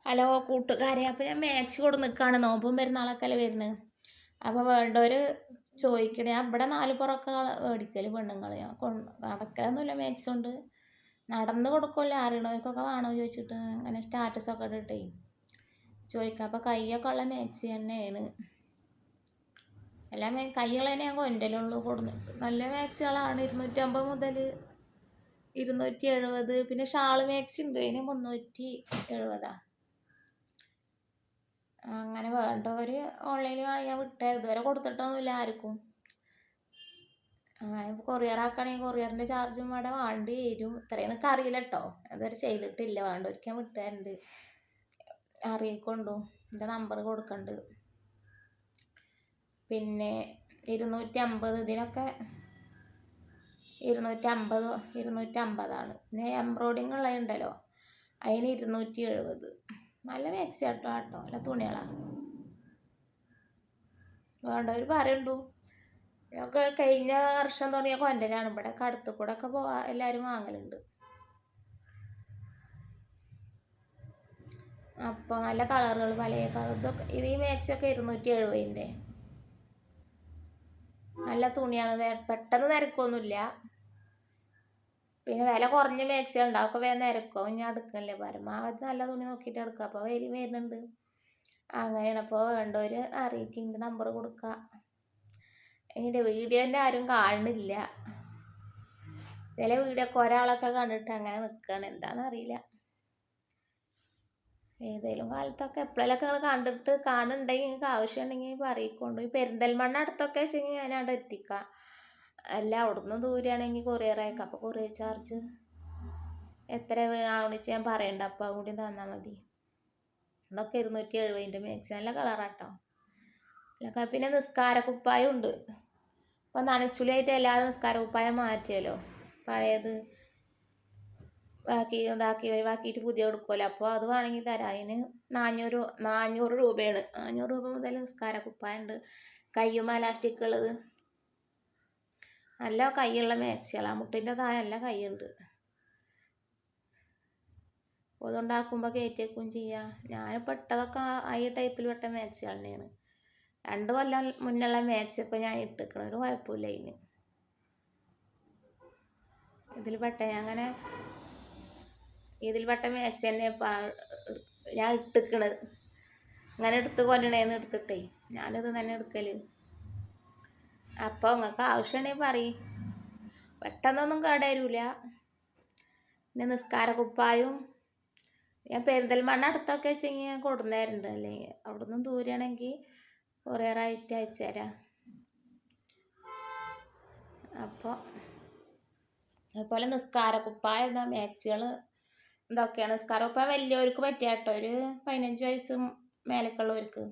Hello കൂട്ടുകാരെ, അപ്പോൾ ഞാൻ മാക്സി കൊണ്ട് നിൽക്കുകയാണ്. നോമ്പും പെരുന്നാളൊക്കെയല്ലേ വരുന്നത്. അപ്പോൾ വേണ്ടവർ ചോദിക്കണേ. ഞാൻ ഇവിടെ 4 പുറമൊക്കെ മേടിക്കൽ പെണ്ണുങ്ങൾ. ഞാൻ നടക്കലൊന്നുമില്ല മാക്സി കൊണ്ട്. നടന്ന് കൊടുക്കുമല്ലോ, അറിയണവർക്കൊക്കെ വേണോ ചോദിച്ചിട്ട് അങ്ങനെ സ്റ്റാറ്റസൊക്കെ ഇട്ടിട്ടേ ചോദിക്കാം. അപ്പോൾ കൈയൊക്കെ ഉള്ള മാക്സി തന്നെയാണ്. എല്ലാ കൈകൾ തന്നെ ഞാൻ കൊണ്ടുവരുള്ളൂ. കൊടുത്തിട്ട് നല്ല മാക്സികളാണ്. 250 മുതൽ 270. പിന്നെ ഷാള് മാക്സി ഉണ്ട്, അതിന് 370. അങ്ങനെ വേണ്ടവർ ഓൺലൈനിൽ ഞാൻ വിട്ടേ. ഇതുവരെ കൊടുത്തിട്ടൊന്നുമില്ല ആർക്കും. കൊറിയർ ആക്കുകയാണെങ്കിൽ കൊറിയറിൻ്റെ ചാർജും ഇവിടെ വേണ്ടി വരും. ഇത്രയും എനിക്ക് അറിയില്ല കേട്ടോ, അതുവരെ ചെയ്തിട്ടില്ല. വേണ്ടവർക്ക് ഞാൻ വിട്ടുതരുന്നുണ്ട്. അറിയിക്കൊണ്ടു, എൻ്റെ നമ്പർ കൊടുക്കുന്നുണ്ട്. പിന്നെ 250, ഇതിനൊക്കെ 250 പിന്നെ എംബ്രോയിഡിങ് ഉള്ളതുണ്ടല്ലോ, അതിന് 270. നല്ല മാക്സി കേട്ടോ നല്ല തുണികളാണ്. വേണ്ടവർ പറയുണ്ടു. ഞങ്ങൾക്ക് കഴിഞ്ഞ വർഷം തുടങ്ങിയ കൊണ്ടലാണ്. ഇവിടെ അടുത്ത് കൂടെ ഒക്കെ എല്ലാവരും വാങ്ങലുണ്ട്. അപ്പോൾ നല്ല കളറുകൾ, പല കളർ. ഇതൊക്കെ ഈ മാക്സിയൊക്കെ 270. നല്ല തുണിയാണ്, പെട്ടെന്ന് നിരക്കൊന്നുമില്ല. പിന്നെ വില കുറഞ്ഞ മാക്സി ഉണ്ടാവും, അപ്പോൾ വേഗം നിരക്കും. ഞാൻ എടുക്കണില്ലേ, പരമാവധി നല്ല തുണി നോക്കിയിട്ട് എടുക്കുക. അപ്പോൾ വെയിൽ വരുന്നുണ്ട്. അങ്ങനെയാണ്. അപ്പോൾ വേണ്ടവർ അറിയിക്കുക, എൻ്റെ നമ്പർ കൊടുക്കുക. എൻ്റെ വീഡിയോൻ്റെ ആരും കാണുന്നില്ല. ചില വീഡിയോ ഒക്കെ ഒരാളൊക്കെ കണ്ടിട്ട് അങ്ങനെ നിൽക്കുകയാണ്, എന്താണെന്നറിയില്ല. ഏതെങ്കിലും കാലത്തൊക്കെ എപ്പോഴെങ്കിലൊക്കെ നിങ്ങൾ കണ്ടിട്ട് കാണുന്നുണ്ടെങ്കിൽ നിങ്ങൾക്ക് ആവശ്യമുണ്ടെങ്കിൽ പറയിക്കൊണ്ടു. ഈ പെരിന്തൽമണ്ണ അടുത്തൊക്കെ വെച്ചെങ്കിൽ ഞാൻ അവിടെ എത്തിക്കാം. അല്ല, അവിടുന്ന് ദൂരെയാണെങ്കിൽ കൊറിയർ അയക്കാം. അപ്പോൾ കൊറിയർ ചാർജ് എത്ര ആവണിച്ച് ഞാൻ പറയണ്ട, അപ്പോൾ കൂടി തന്നാൽ മതി. ഇതൊക്കെ 270 മാക്സി, നല്ല കളറാട്ടോ. പിന്നെ നിസ്കാര കുപ്പായം ഉണ്ട്. അപ്പോൾ നനച്ചുലിയായിട്ട് എല്ലാവരും നിസ്കാര കുപ്പായം മാറ്റിയല്ലോ, പഴയത് ഒഴിവാക്കിയിട്ട് പുതിയ എടുക്കുമല്ലോ. അപ്പോൾ അത് വേണമെങ്കിൽ തരാം. അതിന് 400 രൂപയാണ്. 400 രൂപ മുതൽ നിസ്കാര കുപ്പായം ഉണ്ട്. കയ്യും എലാസ്റ്റിക് ഉള്ളത്, നല്ല കൈയുള്ള മാക്സികളാണ്. മുട്ടിൻ്റെ താഴെ നല്ല കൈയുണ്ട്. അതുണ്ടാക്കുമ്പോൾ കയറ്റിയേക്കും ചെയ്യാം. ഞാനിപ്പോൾ ഇട്ടതൊക്കെ ഈ ടൈപ്പിൽ പെട്ട മാക്സികൾ തന്നെയാണ്. 2 കൊല്ലം മുന്നുള്ള മാക്സി ഇപ്പോൾ ഞാൻ ഇട്ടിക്കണം, ഒരു കുഴപ്പമില്ല. ഇതിൽപ്പെട്ട മാക്സി തന്നെ ഞാൻ ഇട്ടിക്കണത്. അങ്ങനെ എടുത്ത് കൊല്ലണേന്ന് എടുത്തിട്ടേ ഞാനിത് തന്നെ എടുക്കൽ. അപ്പോൾ നിങ്ങൾക്ക് ആവശ്യമുണ്ടെങ്കിൽ പറയും, പെട്ടെന്നൊന്നും കേടുവരില്ല. പിന്നെ നിസ്കാര കുപ്പായും ഞാൻ പെരിന്തൽമണ്ണ അടുത്തൊക്കെ വെച്ചെങ്കിൽ ഞാൻ കൊടുന്നേരുന്നുണ്ട്. അല്ലെങ്കിൽ അവിടെ നിന്നും ദൂരെയാണെങ്കിൽ കൊറിയറായിട്ട് അയച്ചു തരാം. അപ്പോൾ അതുപോലെ നിസ്കാര കുപ്പായം എന്താ മാക്സികൾ ഇതൊക്കെയാണ്. നിസ്കാര കുപ്പായം വലിയവർക്ക് പറ്റിയ കേട്ടോ, ഒരു 15 വയസ്സ് മേലേക്കുള്ളവർക്ക്.